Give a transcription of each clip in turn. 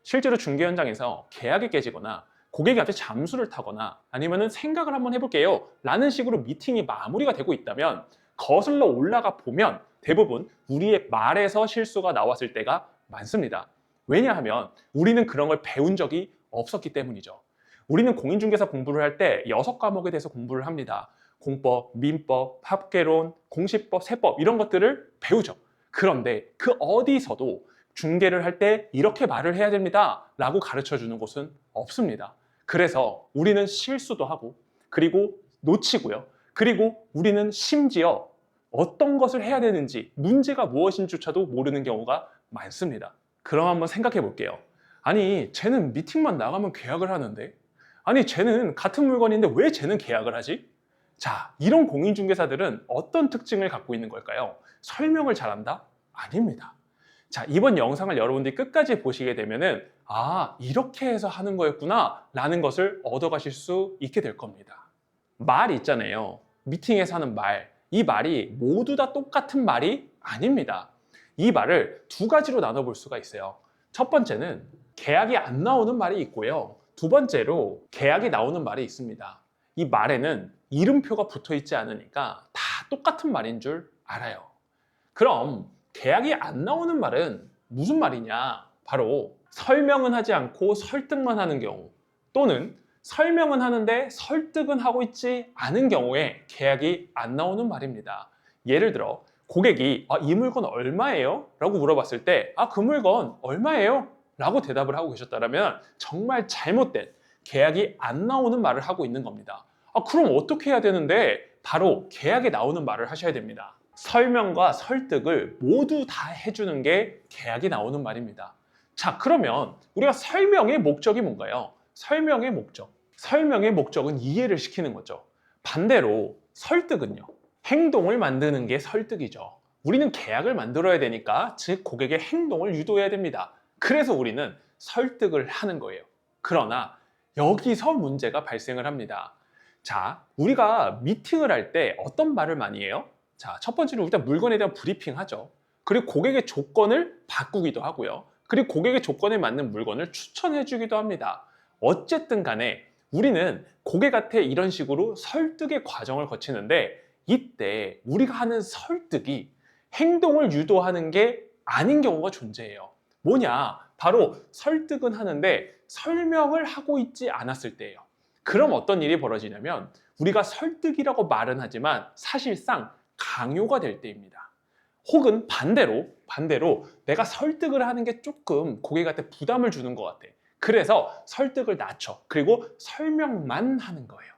실제로 중개 현장에서 계약이 깨지거나 고객이 갑자기 잠수를 타거나 아니면은 생각을 한번 해볼게요 라는 식으로 미팅이 마무리가 되고 있다면 거슬러 올라가 보면 대부분 우리의 말에서 실수가 나왔을 때가 많습니다. 왜냐하면 우리는 그런 걸 배운 적이 없었기 때문이죠. 우리는 공인중개사 공부를 할 때 6과목에 대해서 공부를 합니다. 공법, 민법, 합계론, 공시법, 세법 이런 것들을 배우죠. 그런데 그 어디서도 중개를 할 때 이렇게 말을 해야 됩니다 라고 가르쳐 주는 곳은 없습니다. 그래서 우리는 실수도 하고 그리고 놓치고요. 그리고 우리는 심지어 어떤 것을 해야 되는지 문제가 무엇인지조차도 모르는 경우가 많습니다. 그럼 한번 생각해 볼게요. 아니 쟤는 미팅만 나가면 계약을 하는데 아니 쟤는 같은 물건인데 왜 쟤는 계약을 하지? 자, 이런 공인중개사들은 어떤 특징을 갖고 있는 걸까요? 설명을 잘한다? 아닙니다. 자, 이번 영상을 여러분들이 끝까지 보시게 되면은 이렇게 해서 하는 거였구나 라는 것을 얻어가실 수 있게 될 겁니다. 말 있잖아요. 미팅에서 하는 말. 이 말이 모두 다 똑같은 말이 아닙니다. 이 말을 두 가지로 나눠볼 수가 있어요. 첫 번째는 계약이 안 나오는 말이 있고요. 두 번째로 계약이 나오는 말이 있습니다. 이 말에는 이름표가 붙어 있지 않으니까 다 똑같은 말인 줄 알아요. 그럼 계약이 안 나오는 말은 무슨 말이냐? 바로 설명은 하지 않고 설득만 하는 경우 또는 설명은 하는데 설득은 하고 있지 않은 경우에 계약이 안 나오는 말입니다. 예를 들어 고객이 이 물건 얼마예요? 라고 물어봤을 때 그 물건 얼마예요? 라고 대답을 하고 계셨다면 정말 잘못된 계약이 안 나오는 말을 하고 있는 겁니다. 그럼 어떻게 해야 되는데? 바로 계약에 나오는 말을 하셔야 됩니다. 설명과 설득을 모두 다 해주는 게 계약이 나오는 말입니다. 자, 그러면 우리가 설명의 목적이 뭔가요? 설명의 목적. 설명의 목적은 이해를 시키는 거죠. 반대로 설득은요. 행동을 만드는 게 설득이죠. 우리는 계약을 만들어야 되니까 즉 고객의 행동을 유도해야 됩니다. 그래서 우리는 설득을 하는 거예요. 그러나 여기서 문제가 발생을 합니다. 자, 우리가 미팅을 할 때 어떤 말을 많이 해요? 자, 첫 번째로 일단 물건에 대한 브리핑 하죠. 그리고 고객의 조건을 바꾸기도 하고요. 그리고 고객의 조건에 맞는 물건을 추천해 주기도 합니다. 어쨌든 간에 우리는 고객한테 이런 식으로 설득의 과정을 거치는데 이때 우리가 하는 설득이 행동을 유도하는 게 아닌 경우가 존재해요. 뭐냐? 바로 설득은 하는데 설명을 하고 있지 않았을 때예요. 그럼 어떤 일이 벌어지냐면 우리가 설득이라고 말은 하지만 사실상 강요가 될 때입니다. 혹은 반대로 내가 설득을 하는 게 조금 고객한테 부담을 주는 것 같아. 그래서 설득을 낮춰. 그리고 설명만 하는 거예요.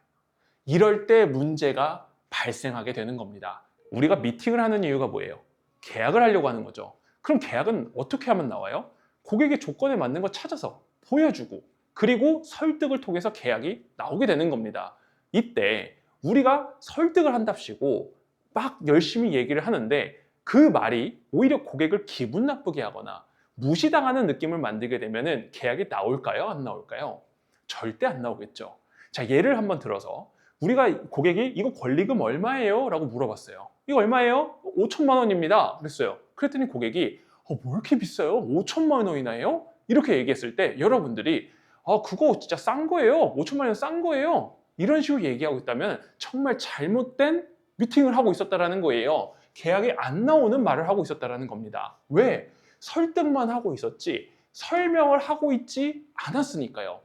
이럴 때 문제가 발생하게 되는 겁니다. 우리가 미팅을 하는 이유가 뭐예요? 계약을 하려고 하는 거죠. 그럼 계약은 어떻게 하면 나와요? 고객의 조건에 맞는 거 찾아서 보여주고 그리고 설득을 통해서 계약이 나오게 되는 겁니다. 이때 우리가 설득을 한답시고 막 열심히 얘기를 하는데 그 말이 오히려 고객을 기분 나쁘게 하거나 무시당하는 느낌을 만들게 되면 계약이 나올까요? 안 나올까요? 절대 안 나오겠죠. 자, 예를 한번 들어서 우리가 고객이 이거 권리금 얼마예요? 라고 물어봤어요. 이거 얼마예요? 5천만 원입니다. 그랬어요. 그랬더니 고객이 뭐 이렇게 비싸요? 5천만 원이나 해요? 이렇게 얘기했을 때 여러분들이 그거 진짜 싼 거예요. 5천만 원 싼 거예요. 이런 식으로 얘기하고 있다면 정말 잘못된 미팅을 하고 있었다는 거예요. 계약이 안 나오는 말을 하고 있었다는 겁니다. 왜? 설득만 하고 있었지 설명을 하고 있지 않았으니까요.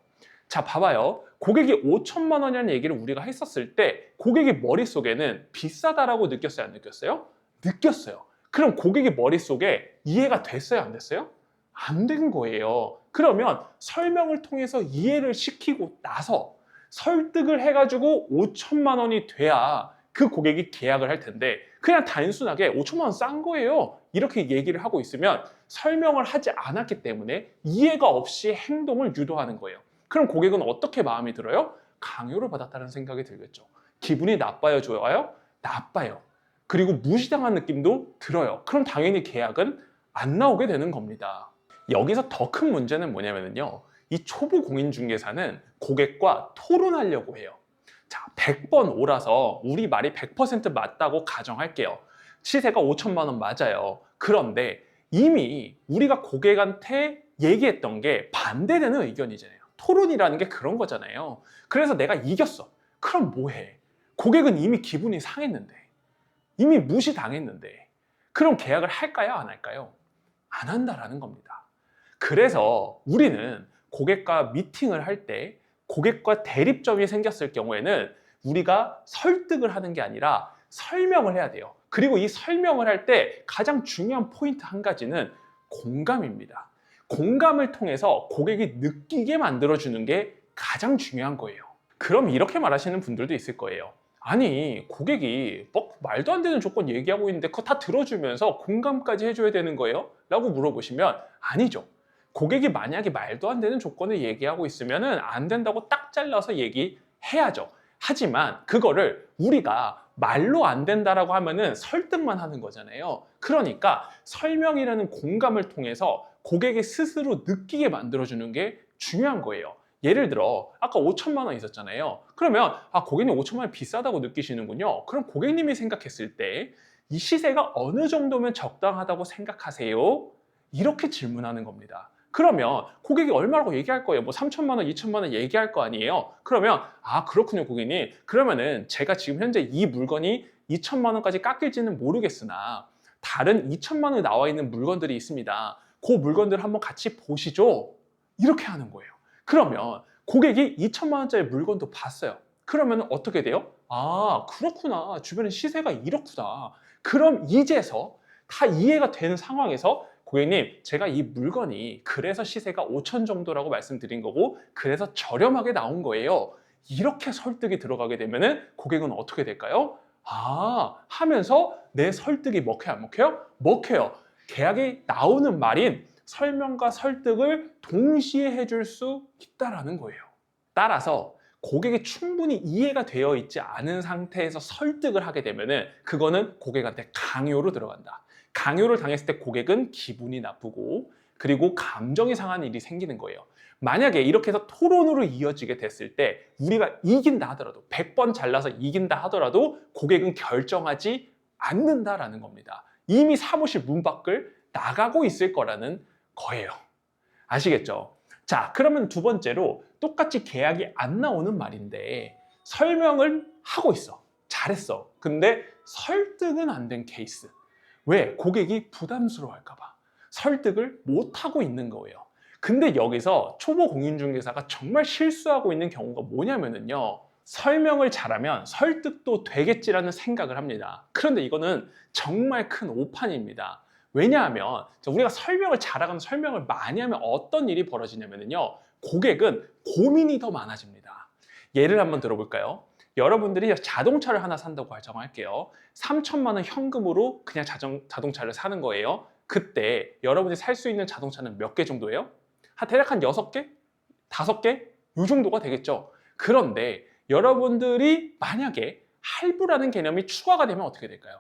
자, 봐봐요. 고객이 5천만 원이라는 얘기를 우리가 했었을 때 고객의 머릿속에는 비싸다라고 느꼈어요? 안 느꼈어요? 느꼈어요. 그럼 고객의 머릿속에 이해가 됐어요? 안 됐어요? 안 된 거예요. 그러면 설명을 통해서 이해를 시키고 나서 설득을 해가지고 5천만 원이 돼야 그 고객이 계약을 할 텐데 그냥 단순하게 5천만 원 싼 거예요. 이렇게 얘기를 하고 있으면 설명을 하지 않았기 때문에 이해가 없이 행동을 유도하는 거예요. 그럼 고객은 어떻게 마음이 들어요? 강요를 받았다는 생각이 들겠죠. 기분이 나빠요, 좋아요? 나빠요. 그리고 무시당한 느낌도 들어요. 그럼 당연히 계약은 안 나오게 되는 겁니다. 여기서 더 큰 문제는 뭐냐면요. 이 초보 공인중개사는 고객과 토론하려고 해요. 자, 100번 오라서 우리 말이 100% 맞다고 가정할게요. 시세가 5천만 원 맞아요. 그런데 이미 우리가 고객한테 얘기했던 게 반대되는 의견이잖아요. 토론이라는 게 그런 거잖아요. 그래서 내가 이겼어. 그럼 뭐해? 고객은 이미 기분이 상했는데, 이미 무시당했는데, 그럼 계약을 할까요? 안 할까요? 안 한다라는 겁니다. 그래서 우리는 고객과 미팅을 할 때 고객과 대립점이 생겼을 경우에는 우리가 설득을 하는 게 아니라 설명을 해야 돼요. 그리고 이 설명을 할 때 가장 중요한 포인트 한 가지는 공감입니다. 공감을 통해서 고객이 느끼게 만들어주는 게 가장 중요한 거예요. 그럼 이렇게 말하시는 분들도 있을 거예요. 아니, 고객이 뭐 말도 안 되는 조건 얘기하고 있는데 그거 다 들어주면서 공감까지 해줘야 되는 거예요? 라고 물어보시면 아니죠. 고객이 만약에 말도 안 되는 조건을 얘기하고 있으면 안 된다고 딱 잘라서 얘기해야죠. 하지만 그거를 우리가 말로 안 된다라고 하면은 설득만 하는 거잖아요. 그러니까 설명이라는 공감을 통해서 고객이 스스로 느끼게 만들어주는 게 중요한 거예요. 예를 들어 아까 5천만 원 있었잖아요. 그러면 고객님 5천만 원 비싸다고 느끼시는군요. 그럼 고객님이 생각했을 때 이 시세가 어느 정도면 적당하다고 생각하세요? 이렇게 질문하는 겁니다. 그러면 고객이 얼마라고 얘기할 거예요. 뭐 3천만 원, 2천만 원 얘기할 거 아니에요. 그러면 그렇군요 고객님. 그러면은 제가 지금 현재 이 물건이 2천만 원까지 깎일지는 모르겠으나 다른 2천만 원에 나와 있는 물건들이 있습니다. 그 물건들 한번 같이 보시죠. 이렇게 하는 거예요. 그러면 고객이 2천만 원짜리 물건도 봤어요. 그러면 어떻게 돼요? 그렇구나. 주변에 시세가 이렇구나. 그럼 이제서 다 이해가 되는 상황에서 고객님, 제가 이 물건이 그래서 시세가 5천 정도라고 말씀드린 거고 그래서 저렴하게 나온 거예요. 이렇게 설득이 들어가게 되면은 고객은 어떻게 될까요? 하면서 내 설득이 먹혀요, 안 먹혀요? 먹혀요. 계약이 나오는 말인 설명과 설득을 동시에 해줄 수 있다라는 거예요. 따라서 고객이 충분히 이해가 되어 있지 않은 상태에서 설득을 하게 되면은 그거는 고객한테 강요로 들어간다. 강요를 당했을 때 고객은 기분이 나쁘고 그리고 감정이 상한 일이 생기는 거예요. 만약에 이렇게 해서 토론으로 이어지게 됐을 때 우리가 이긴다 하더라도 100번 잘라서 이긴다 하더라도 고객은 결정하지 않는다라는 겁니다. 이미 사무실 문 밖을 나가고 있을 거라는 거예요. 아시겠죠? 자, 그러면 두 번째로 똑같이 계약이 안 나오는 말인데 설명을 하고 있어. 잘했어. 근데 설득은 안 된 케이스. 왜? 고객이 부담스러워할까 봐. 설득을 못하고 있는 거예요. 근데 여기서 초보 공인중개사가 정말 실수하고 있는 경우가 뭐냐면요. 설명을 잘하면 설득도 되겠지라는 생각을 합니다. 그런데 이거는 정말 큰 오판입니다. 왜냐하면 우리가 설명을 잘하거나 설명을 많이 하면 어떤 일이 벌어지냐면요. 고객은 고민이 더 많아집니다. 예를 한번 들어볼까요? 여러분들이 자동차를 하나 산다고 가정할게요. 3천만 원 현금으로 그냥 자동차를 사는 거예요. 그때 여러분이 살 수 있는 자동차는 몇 개 정도예요? 대략 한 6개? 5개? 이 정도가 되겠죠. 그런데 여러분들이 만약에 할부라는 개념이 추가가 되면 어떻게 될까요?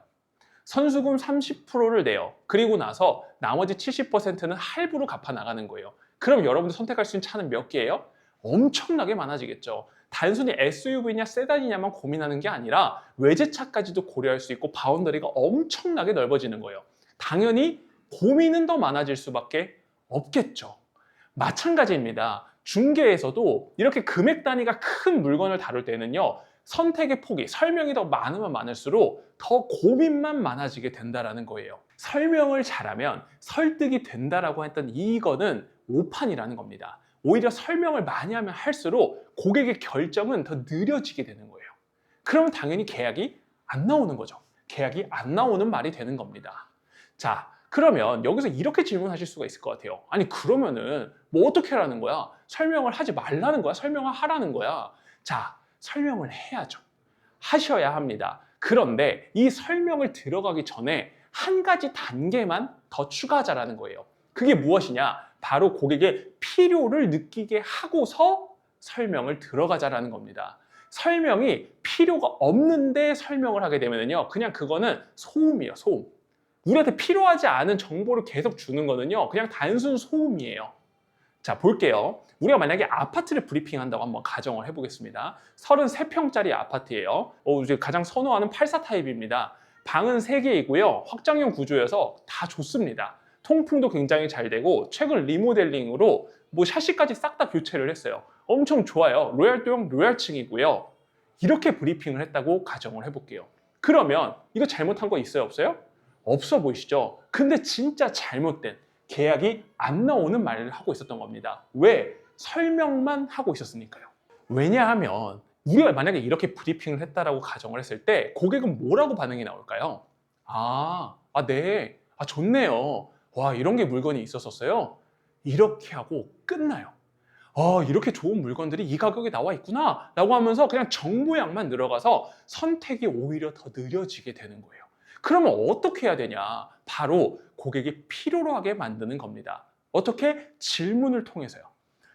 선수금 30%를 내요. 그리고 나서 나머지 70%는 할부로 갚아 나가는 거예요. 그럼 여러분들 선택할 수 있는 차는 몇 개예요? 엄청나게 많아지겠죠. 단순히 SUV냐 세단이냐만 고민하는 게 아니라 외제차까지도 고려할 수 있고 바운더리가 엄청나게 넓어지는 거예요. 당연히 고민은 더 많아질 수밖에 없겠죠. 마찬가지입니다. 중개에서도 이렇게 금액 단위가 큰 물건을 다룰 때는요. 선택의 폭이, 설명이 더 많으면 많을수록 더 고민만 많아지게 된다는 거예요. 설명을 잘하면 설득이 된다라고 했던 이거는 오판이라는 겁니다. 오히려 설명을 많이 하면 할수록 고객의 결정은 더 느려지게 되는 거예요. 그러면 당연히 계약이 안 나오는 거죠. 계약이 안 나오는 말이 되는 겁니다. 자, 그러면 여기서 이렇게 질문하실 수가 있을 것 같아요. 아니 그러면은 뭐 어떻게 하라는 거야? 설명을 하지 말라는 거야? 설명을 하라는 거야? 자, 설명을 해야죠. 하셔야 합니다. 그런데 이 설명을 들어가기 전에 한 가지 단계만 더 추가하자라는 거예요. 그게 무엇이냐? 바로 고객의 필요를 느끼게 하고서 설명을 들어가자라는 겁니다. 설명이 필요가 없는데 설명을 하게 되면요. 그냥 그거는 소음이에요, 소음. 우리한테 필요하지 않은 정보를 계속 주는 거는요. 그냥 단순 소음이에요. 자, 볼게요. 우리가 만약에 아파트를 브리핑한다고 한번 가정을 해보겠습니다. 33평짜리 아파트예요. 이제 가장 선호하는 84 타입입니다. 방은 3개이고요. 확장형 구조여서 다 좋습니다. 통풍도 굉장히 잘 되고 최근 리모델링으로 뭐 샤시까지 싹 다 교체를 했어요. 엄청 좋아요. 로얄도형 로얄층이고요. 이렇게 브리핑을 했다고 가정을 해볼게요. 그러면 이거 잘못한 거 있어요? 없어요? 없어 보이시죠? 근데 진짜 잘못된 계약이 안 나오는 말을 하고 있었던 겁니다. 왜? 설명만 하고 있었으니까요. 왜냐하면 우리가 만약에 이렇게 브리핑을 했다라고 가정을 했을 때 고객은 뭐라고 반응이 나올까요? 네. 좋네요. 와, 이런 게 물건이 있었었어요? 이렇게 하고 끝나요. 이렇게 좋은 물건들이 이 가격에 나와 있구나 라고 하면서 그냥 정보량만 늘어가서 선택이 오히려 더 느려지게 되는 거예요. 그러면 어떻게 해야 되냐? 바로 고객이 필요로 하게 만드는 겁니다. 어떻게? 질문을 통해서요.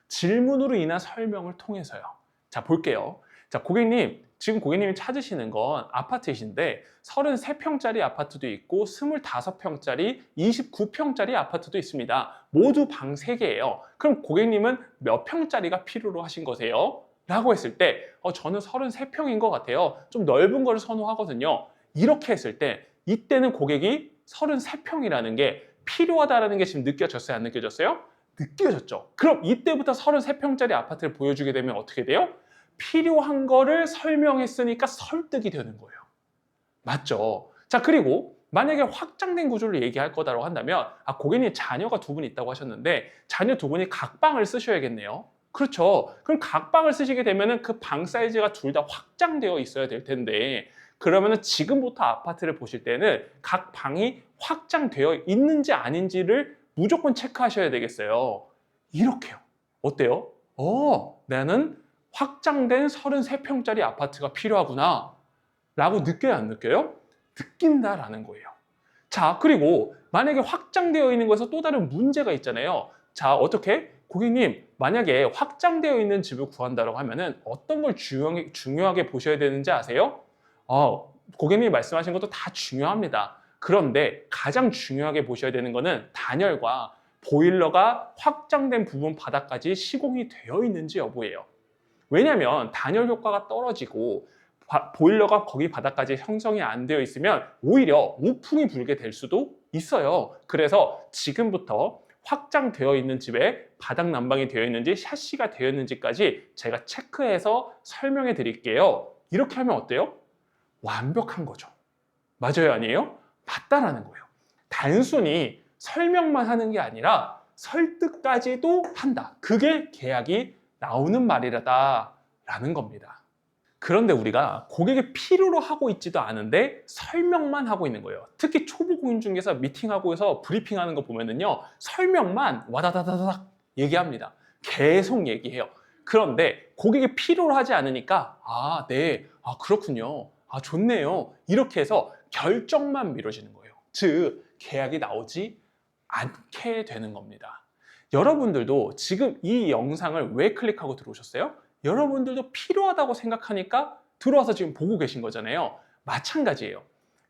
질문으로 인한 설명을 통해서요. 자, 볼게요. 자, 고객님, 지금 고객님이 찾으시는 건 아파트이신데 33평짜리 아파트도 있고 25평짜리, 29평짜리 아파트도 있습니다. 모두 방 3개예요. 그럼 고객님은 몇 평짜리가 필요로 하신 거세요? 라고 했을 때 저는 33평인 것 같아요. 좀 넓은 걸 선호하거든요. 이렇게 했을 때 이때는 고객이 33평이라는 게 필요하다는 게 지금 느껴졌어요? 안 느껴졌어요? 느껴졌죠. 그럼 이때부터 33평짜리 아파트를 보여주게 되면 어떻게 돼요? 필요한 거를 설명했으니까 설득이 되는 거예요. 맞죠? 자, 그리고 만약에 확장된 구조를 얘기할 거다라고 한다면 고객님 자녀가 2분 있다고 하셨는데 자녀 2분이 각 방을 쓰셔야겠네요. 그렇죠. 그럼 각 방을 쓰시게 되면 그 방 사이즈가 둘 다 확장되어 있어야 될 텐데 그러면 지금부터 아파트를 보실 때는 각 방이 확장되어 있는지 아닌지를 무조건 체크하셔야 되겠어요. 이렇게요. 어때요? 나는 확장된 33평짜리 아파트가 필요하구나 라고 느껴요, 안 느껴요? 느낀다라는 거예요. 자, 그리고 만약에 확장되어 있는 것에서 또 다른 문제가 있잖아요. 자, 어떻게? 고객님, 만약에 확장되어 있는 집을 구한다고 하면은 어떤 걸 중요하게 보셔야 되는지 아세요? 고객님이 말씀하신 것도 다 중요합니다. 그런데 가장 중요하게 보셔야 되는 거는 단열과 보일러가 확장된 부분 바닥까지 시공이 되어 있는지 여부예요. 왜냐하면 단열 효과가 떨어지고 보일러가 거기 바닥까지 형성이 안 되어 있으면 오히려 우풍이 불게 될 수도 있어요. 그래서 지금부터 확장되어 있는 집에 바닥 난방이 되어 있는지 샤시가 되어 있는지까지 제가 체크해서 설명해 드릴게요. 이렇게 하면 어때요? 완벽한 거죠. 맞아요, 아니에요? 맞다라는 거예요. 단순히 설명만 하는 게 아니라 설득까지도 한다. 그게 계약이 나오는 말이라는 겁니다. 그런데 우리가 고객의 필요로 하고 있지도 않은데 설명만 하고 있는 거예요. 특히 초보 공인중개사 미팅하고 해서 브리핑하는 거 보면은요, 설명만 와다다다닥 얘기합니다. 계속 얘기해요. 그런데 고객이 필요로 하지 않으니까 네, 그렇군요. 좋네요. 이렇게 해서 결정만 미뤄지는 거예요. 즉, 계약이 나오지 않게 되는 겁니다. 여러분들도 지금 이 영상을 왜 클릭하고 들어오셨어요? 여러분들도 필요하다고 생각하니까 들어와서 지금 보고 계신 거잖아요. 마찬가지예요.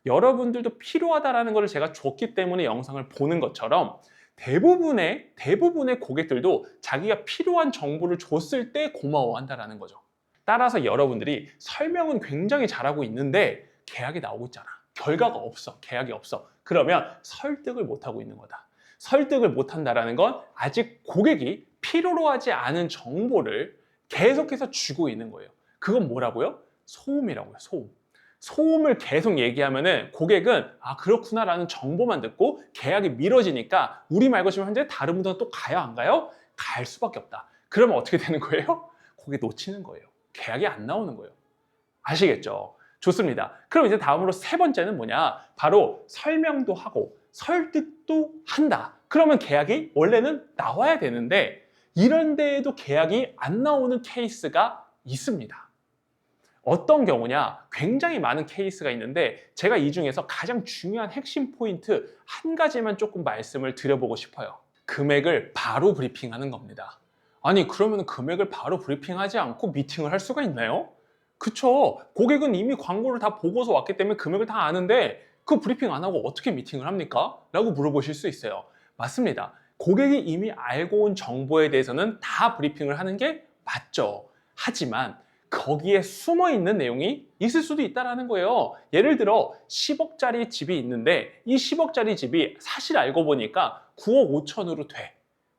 여러분들도 필요하다는 것을 제가 줬기 때문에 영상을 보는 것처럼 대부분의 고객들도 자기가 필요한 정보를 줬을 때 고마워한다는 거죠. 따라서 여러분들이 설명은 굉장히 잘하고 있는데 계약이 나오고 있잖아. 결과가 없어. 계약이 없어. 그러면 설득을 못하고 있는 거다. 설득을 못한다는 건 아직 고객이 필요로 하지 않은 정보를 계속해서 주고 있는 거예요. 그건 뭐라고요? 소음이라고요. 소음. 소음을 계속 얘기하면은 고객은 그렇구나라는 정보만 듣고 계약이 미뤄지니까 우리 말고 지금 현재 다른 분들은 또 가요, 안 가요? 갈 수밖에 없다. 그러면 어떻게 되는 거예요? 고객 놓치는 거예요. 계약이 안 나오는 거예요. 아시겠죠? 좋습니다. 그럼 이제 다음으로 3번째는 뭐냐? 바로 설명도 하고 설득도 한다. 그러면 계약이 원래는 나와야 되는데 이런 데에도 계약이 안 나오는 케이스가 있습니다. 어떤 경우냐? 굉장히 많은 케이스가 있는데 제가 이 중에서 가장 중요한 핵심 포인트 한 가지만 조금 말씀을 드려보고 싶어요. 금액을 바로 브리핑하는 겁니다. 아니, 그러면 금액을 바로 브리핑하지 않고 미팅을 할 수가 있나요? 그쵸. 고객은 이미 광고를 다 보고서 왔기 때문에 금액을 다 아는데 그 브리핑 안 하고 어떻게 미팅을 합니까? 라고 물어보실 수 있어요. 맞습니다. 고객이 이미 알고 온 정보에 대해서는 다 브리핑을 하는 게 맞죠. 하지만 거기에 숨어 있는 내용이 있을 수도 있다는 거예요. 예를 들어 10억짜리 집이 있는데 이 10억짜리 집이 사실 알고 보니까 9억 5천으로 돼.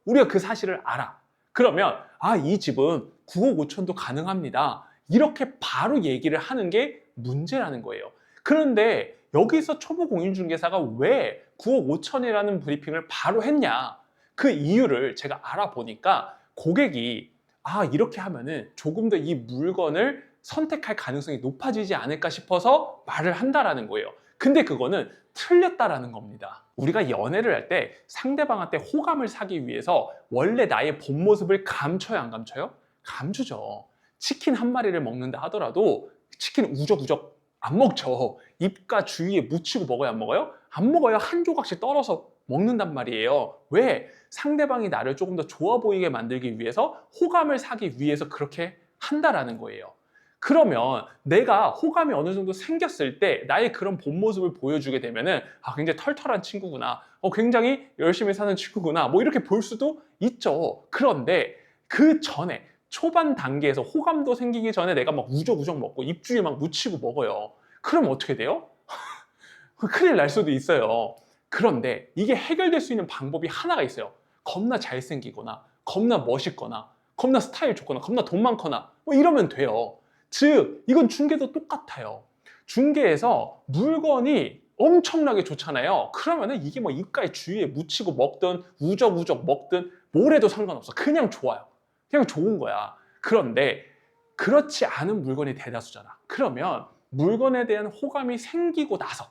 우리가 그 사실을 알아. 그러면 이 집은 9억 5천도 가능합니다. 이렇게 바로 얘기를 하는 게 문제라는 거예요. 그런데 여기서 초보 공인중개사가 왜 9억 5천이라는 브리핑을 바로 했냐? 그 이유를 제가 알아보니까 고객이 이렇게 하면은 조금 더 이 물건을 선택할 가능성이 높아지지 않을까 싶어서 말을 한다라는 거예요. 근데 그거는 틀렸다라는 겁니다. 우리가 연애를 할 때 상대방한테 호감을 사기 위해서 원래 나의 본 모습을 감춰요, 안 감춰요? 감추죠. 치킨 한 마리를 먹는다 하더라도 치킨 우적우적 안 먹죠. 입과 주위에 묻히고 먹어요, 안 먹어요? 안 먹어요. 한 조각씩 떨어서 먹는단 말이에요. 왜? 상대방이 나를 조금 더 좋아 보이게 만들기 위해서, 호감을 사기 위해서 그렇게 한다라는 거예요. 그러면 내가 호감이 어느 정도 생겼을 때 나의 그런 본 모습을 보여주게 되면은 굉장히 털털한 친구구나, 굉장히 열심히 사는 친구구나, 뭐 이렇게 볼 수도 있죠. 그런데 그 전에 초반 단계에서 호감도 생기기 전에 내가 막 우적우적 먹고 입주위에 막 묻히고 먹어요. 그럼 어떻게 돼요? 큰일 날 수도 있어요. 그런데 이게 해결될 수 있는 방법이 하나가 있어요. 겁나 잘생기거나 겁나 멋있거나 겁나 스타일 좋거나 겁나 돈 많거나 뭐 이러면 돼요. 즉 이건 중개도 똑같아요. 중개에서 물건이 엄청나게 좋잖아요. 그러면은 이게 뭐 입가에 주위에 묻히고 먹든 우적우적 먹든 뭘 해도 상관없어. 그냥 좋아요. 그냥 좋은 거야. 그런데 그렇지 않은 물건이 대다수잖아. 그러면 물건에 대한 호감이 생기고 나서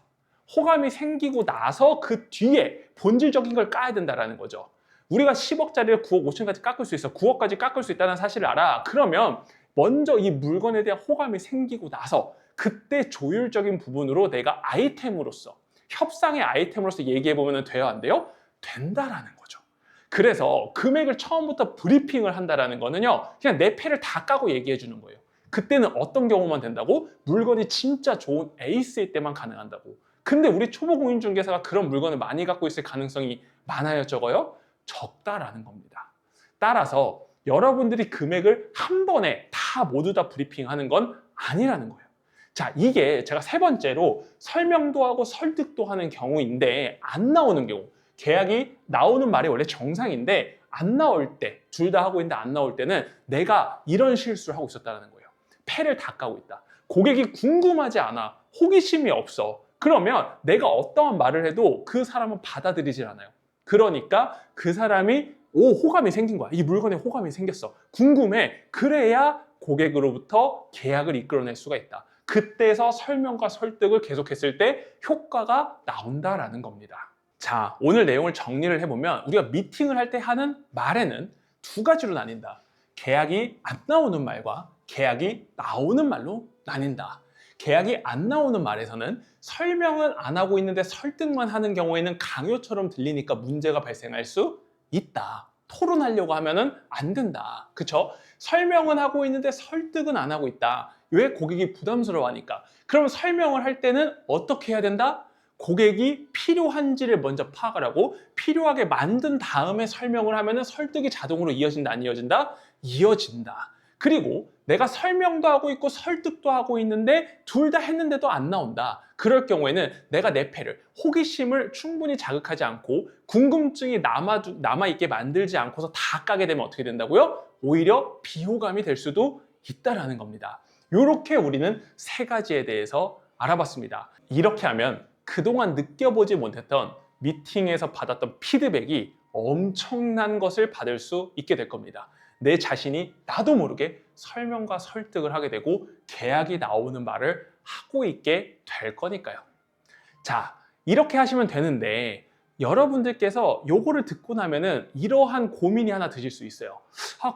그 뒤에 본질적인 걸 까야 된다는 거죠. 우리가 10억짜리를 9억 5천까지 깎을 수 있어. 9억까지 깎을 수 있다는 사실을 알아. 그러면 먼저 이 물건에 대한 호감이 생기고 나서 그때 조율적인 부분으로 내가 아이템으로서, 협상의 아이템으로서 얘기해보면 돼요, 안 돼요? 된다라는 거죠. 그래서 금액을 처음부터 브리핑을 한다라는 거는요, 그냥 내 패를 다 까고 얘기해 주는 거예요. 그때는 어떤 경우만 된다고? 물건이 진짜 좋은 에이스일 때만 가능한다고. 근데 우리 초보 공인중개사가 그런 물건을 많이 갖고 있을 가능성이 많아요, 적어요? 적다라는 겁니다. 따라서 여러분들이 금액을 한 번에 모두 다 브리핑하는 건 아니라는 거예요. 자, 이게 제가 세 번째로 설명도 하고 설득도 하는 경우인데 안 나오는 경우, 계약이 나오는 말이 원래 정상인데 안 나올 때, 둘 다 하고 있는데 안 나올 때는 내가 이런 실수를 하고 있었다는 거예요. 패를 다 까고 있다. 고객이 궁금하지 않아. 호기심이 없어. 그러면 내가 어떠한 말을 해도 그 사람은 받아들이질 않아요. 그러니까 그 사람이 호감이 생긴 거야. 이 물건에 호감이 생겼어. 궁금해. 그래야 고객으로부터 계약을 이끌어낼 수가 있다. 그때서 설명과 설득을 계속했을 때 효과가 나온다라는 겁니다. 자, 오늘 내용을 정리를 해보면 우리가 미팅을 할 때 하는 말에는 두 가지로 나뉜다. 계약이 안 나오는 말과 계약이 나오는 말로 나뉜다. 계약이 안 나오는 말에서는 설명은 안 하고 있는데 설득만 하는 경우에는 강요처럼 들리니까 문제가 발생할 수 있다. 토론하려고 하면은 안 된다. 그쵸? 설명은 하고 있는데 설득은 안 하고 있다. 왜? 고객이 부담스러워하니까. 그럼 설명을 할 때는 어떻게 해야 된다? 고객이 필요한지를 먼저 파악을 하고 필요하게 만든 다음에 설명을 하면은 설득이 자동으로 이어진다, 안 이어진다? 이어진다. 그리고 내가 설명도 하고 있고 설득도 하고 있는데 둘 다 했는데도 안 나온다. 그럴 경우에는 내가 내 패를, 호기심을 충분히 자극하지 않고 궁금증이 남아있게 만들지 않고서 다 까게 되면 어떻게 된다고요? 오히려 비호감이 될 수도 있다라는 겁니다. 이렇게 우리는 세 가지에 대해서 알아봤습니다. 이렇게 하면 그동안 느껴보지 못했던 미팅에서 받았던 피드백이 엄청난 것을 받을 수 있게 될 겁니다. 내 자신이 나도 모르게 설명과 설득을 하게 되고 계약이 나오는 말을 하고 있게 될 거니까요. 자, 이렇게 하시면 되는데 여러분들께서 요거를 듣고 나면은 이러한 고민이 하나 드실 수 있어요.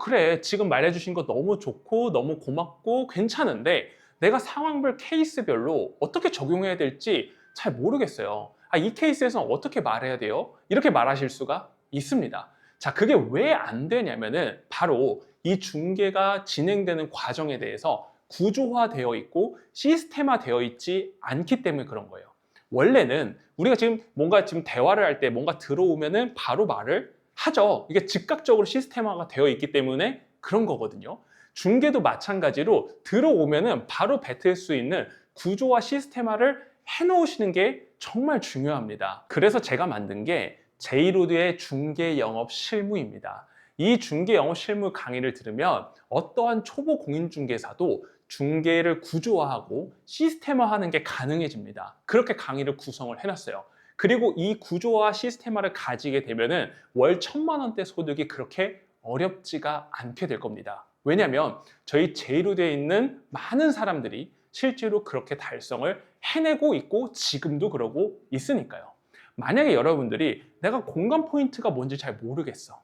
그래, 지금 말해주신 거 너무 좋고 너무 고맙고 괜찮은데 내가 상황별 케이스별로 어떻게 적용해야 될지 잘 모르겠어요. 이 케이스에서는 어떻게 말해야 돼요? 이렇게 말하실 수가 있습니다. 자, 그게 왜 안 되냐면은 바로 이 중개가 진행되는 과정에 대해서 구조화되어 있고 시스템화되어 있지 않기 때문에 그런 거예요. 원래는 우리가 지금 대화를 할 때 뭔가 들어오면은 바로 말을 하죠. 이게 즉각적으로 시스템화가 되어 있기 때문에 그런 거거든요. 중개도 마찬가지로 들어오면은 바로 뱉을 수 있는 구조화 시스템화를 해놓으시는 게 정말 중요합니다. 그래서 제가 만든 게 제이로드의 중개 영업 실무입니다. 이 중개 영업 실무 강의를 들으면 어떠한 초보 공인중개사도 중개를 구조화하고 시스템화하는 게 가능해집니다. 그렇게 강의를 구성을 해놨어요. 그리고 이 구조화 시스템화를 가지게 되면은 월 1,000만 원대 소득이 그렇게 어렵지가 않게 될 겁니다. 왜냐하면 저희 제이로드에 있는 많은 사람들이 실제로 그렇게 달성을 해내고 있고 지금도 그러고 있으니까요. 만약에 여러분들이 내가 공감 포인트가 뭔지 잘 모르겠어.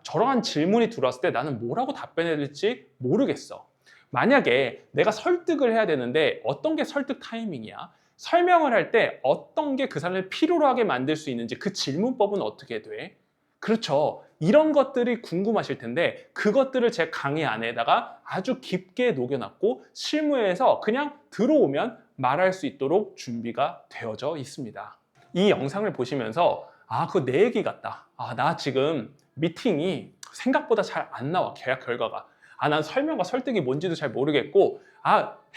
저러한 질문이 들어왔을 때 나는 뭐라고 답변해야 될지 모르겠어. 만약에 내가 설득을 해야 되는데 어떤 게 설득 타이밍이야? 설명을 할 때 어떤 게 그 사람을 필요로 하게 만들 수 있는지 그 질문법은 어떻게 돼? 그렇죠. 이런 것들이 궁금하실 텐데 그것들을 제 강의 안에다가 아주 깊게 녹여놨고 실무에서 그냥 들어오면 말할 수 있도록 준비가 되어져 있습니다. 이 영상을 보시면서 그거 내 얘기 같다. 나 지금 미팅이 생각보다 잘 안 나와. 계약 결과가. 난 설명과 설득이 뭔지도 잘 모르겠고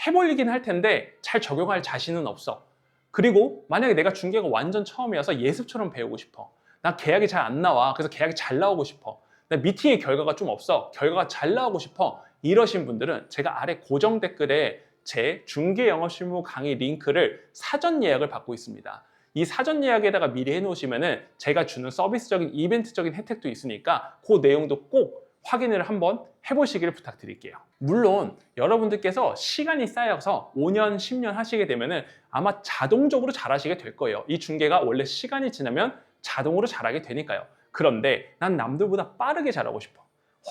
해보이긴 할 텐데 잘 적용할 자신은 없어. 그리고 만약에 내가 중개가 완전 처음이어서 예습처럼 배우고 싶어. 나 계약이 잘 안 나와. 그래서 계약이 잘 나오고 싶어. 나 미팅의 결과가 좀 없어. 결과가 잘 나오고 싶어. 이러신 분들은 제가 아래 고정 댓글에 제 중개 영업 실무 강의 링크를 사전 예약을 받고 있습니다. 이 사전 예약에다가 미리 해놓으시면은 제가 주는 서비스적인 이벤트적인 혜택도 있으니까 그 내용도 꼭 확인을 한번 해보시기를 부탁드릴게요. 물론 여러분들께서 시간이 쌓여서 5년, 10년 하시게 되면은 아마 자동적으로 잘하시게 될 거예요. 이 중개가 원래 시간이 지나면 자동으로 잘하게 되니까요. 그런데 난 남들보다 빠르게 잘하고 싶어.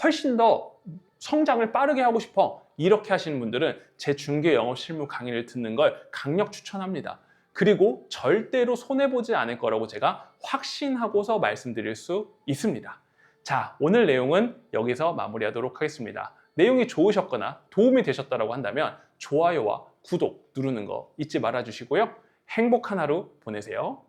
훨씬 더 성장을 빠르게 하고 싶어. 이렇게 하시는 분들은 제 중개 영업 실무 강의를 듣는 걸 강력 추천합니다. 그리고 절대로 손해보지 않을 거라고 제가 확신하고서 말씀드릴 수 있습니다. 자, 오늘 내용은 여기서 마무리하도록 하겠습니다. 내용이 좋으셨거나 도움이 되셨다고 한다면 좋아요와 구독 누르는 거 잊지 말아주시고요. 행복한 하루 보내세요.